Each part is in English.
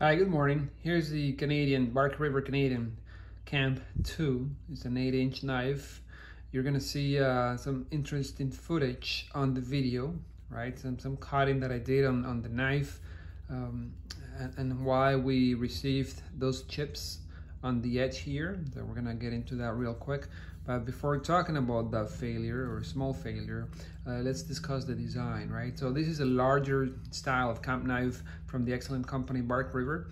Hi, good morning. Here's the Canadian Bark River Canadian Camp 2. It's an 8-inch knife. You're gonna see some interesting footage on the video, right? Some cutting that I did on the knife, and why we received those chips on the edge here. So we're gonna get into that real quick. But before talking about that failure or small failure, let's discuss the design, right? So this is a larger style of camp knife from the excellent company Bark River.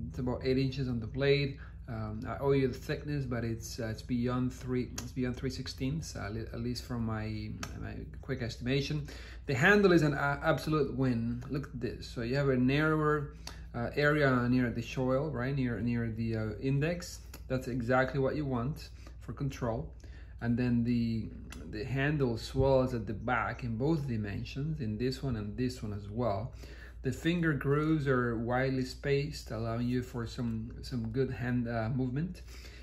It's about 8 inches on the blade. I owe you the thickness, but it's beyond 3/16, at least from my quick estimation. The handle is an absolute win. Look at this. So you have a narrower area near the shoal, right, near the index. That's exactly what you want for control. And then the handle swells at the back in both dimensions, in this one and this one as well. The finger grooves are widely spaced, allowing you for some good hand movement.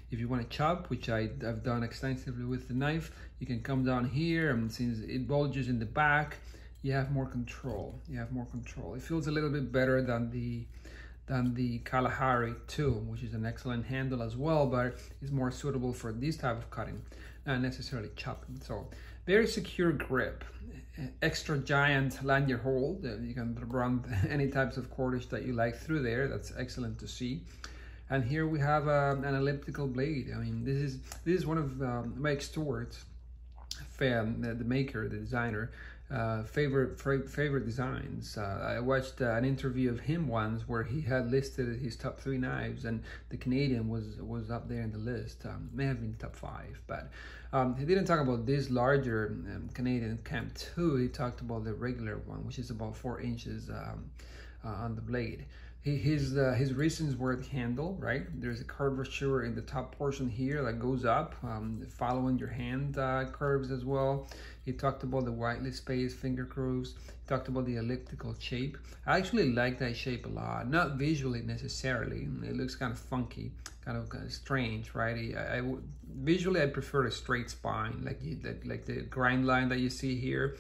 If you want to chop, which I've done extensively with the knife, you can come down here, and since it bulges in the back, you have more control. It feels a little bit better than the Kalahari 2, which is an excellent handle as well, but it's more suitable for this type of cutting, not necessarily chopping. So very secure grip, extra giant lanyard hold. You can run any types of cordage that you like through there. That's excellent to see. And here we have an elliptical blade. I mean, this is one of Mike Stewart's the maker, the designer, favorite designs. I watched an interview of him once where he had listed his top 3 knives, and the Canadian was up there in the list. May have been top 5, but he didn't talk about this larger Canadian Camp 2. He talked about the regular one, which is about 4 inches on the blade. His reasons were the handle, right? There's a curvature in the top portion here that goes up, following your hand curves as well. He talked about the widely spaced finger grooves. He talked about the elliptical shape. I actually like that shape a lot, not visually necessarily. It looks kind of funky, kind of strange, right? Visually, I prefer a straight spine, like the grind line that you see here.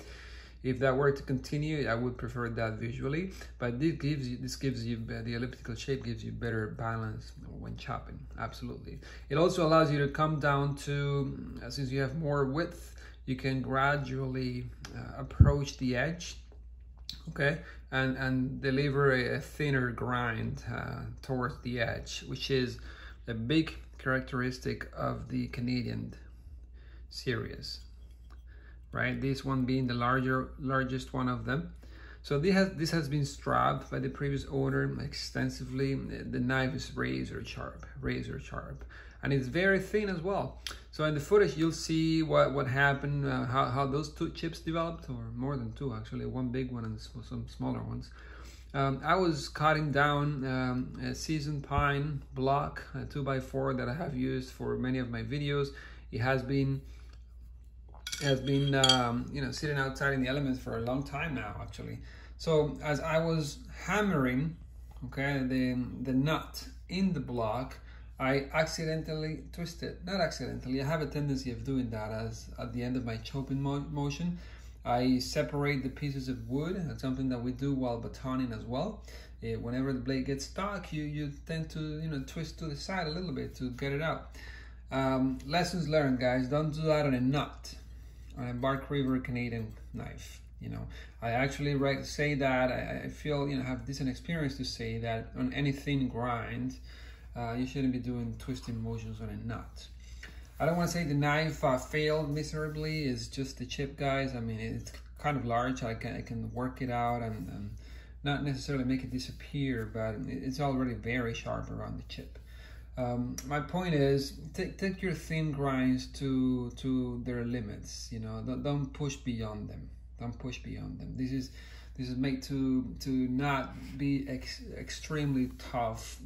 If that were to continue, I would prefer that visually, but this gives you the elliptical shape gives you better balance when chopping. Absolutely. It also allows you to come down to, since you have more width, you can gradually approach the edge, okay, and deliver a thinner grind towards the edge, which is a big characteristic of the Canadian series. Right, this one being the largest one of them. So this has been strapped by the previous owner extensively. The knife is razor sharp, and it's very thin as well. So in the footage, you'll see what happened, how those 2 chips developed, or more than 2 actually, one big one and some smaller ones. I was cutting down a seasoned pine block, a 2x4 that I have used for many of my videos. It has been sitting outside in the elements for a long time now, actually. So as I was hammering, okay, the nut in the block, I accidentally twisted. Not accidentally, I have a tendency of doing that, as at the end of my chopping motion, I separate the pieces of wood. That's something that we do while batoning as well. Whenever the blade gets stuck, you tend to twist to the side a little bit to get it out. Lessons learned, guys. Don't do that on a nut. On a Bark River Canadian knife, I actually say that I feel have decent experience to say that on any thin grind, you shouldn't be doing twisting motions on a nut. I don't want to say the knife failed miserably. It's just the chip, guys. I mean, it's kind of large. I can work it out and not necessarily make it disappear, but it's already very sharp around the chip. My point is, take your thin grinds to their limits. Don't push beyond them. This is made to not be extremely tough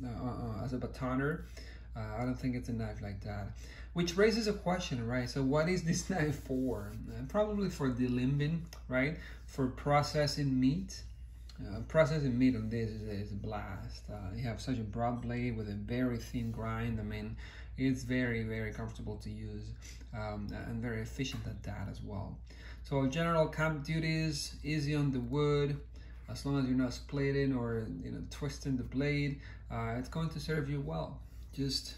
as a batoner. I don't think it's a knife like that. Which raises a question, right? So what is this knife for? Probably for delimbing, right? For processing meat. Processing meat on this is a blast. You have such a broad blade with a very thin grind. I mean, it's very, very comfortable to use, and very efficient at that as well. So general camp duties, easy on the wood, as long as you're not splitting or twisting the blade, it's going to serve you well. Just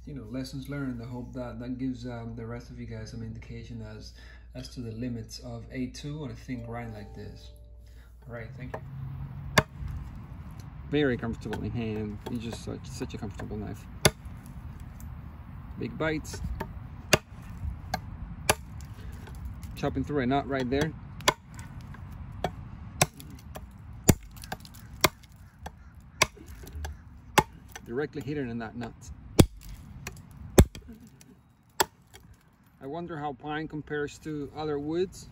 lessons learned. I hope that gives the rest of you guys some indication as to the limits of A2 on a thin grind like this. All right, thank you. Very comfortable in hand. It's just such a comfortable knife. Big bites. Chopping through a knot right there. Directly hitting in that knot. I wonder how pine compares to other woods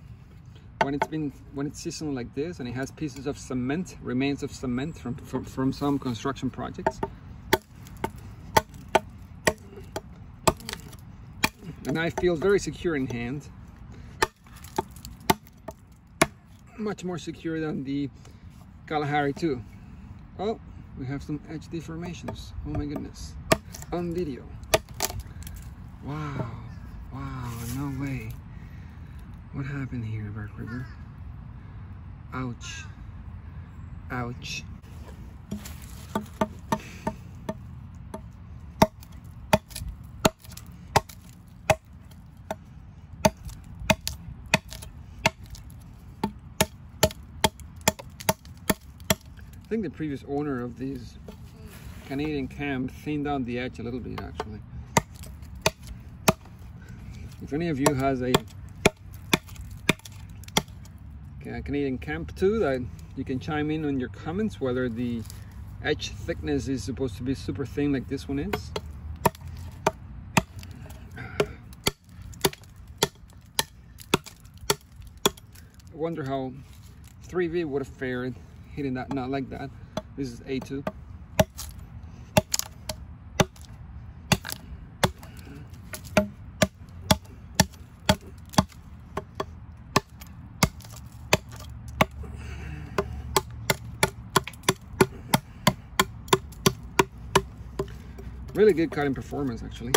when it's seasoned like this, and it has pieces of cement, remains of cement from some construction projects. The knife feels very secure in hand. Much more secure than the Kalahari 2. Oh, we have some edge deformations. Oh my goodness. On video. Wow. Wow, no way. What happened here, Bark River? Ouch. Ouch. I think the previous owner of these Canadian cam thinned down the edge a little bit, actually. If any of you has a Canadian Camp 2, that you can chime in on your comments whether the edge thickness is supposed to be super thin like this one is. I wonder how 3V would have fared hitting that knot like that. This is A2. Really good cutting performance, actually.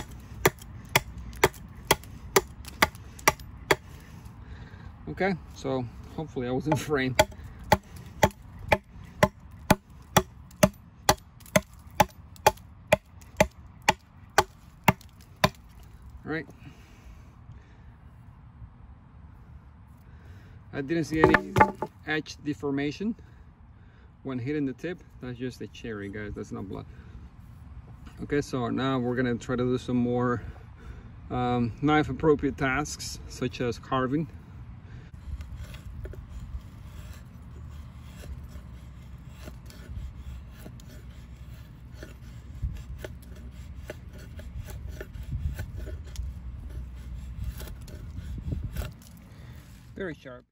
Okay, so hopefully I was in frame. All right. I didn't see any edge deformation when hitting the tip. That's just a cherry, guys. That's not blood. Okay, so now we're gonna try to do some more knife appropriate tasks, such as carving. Very sharp.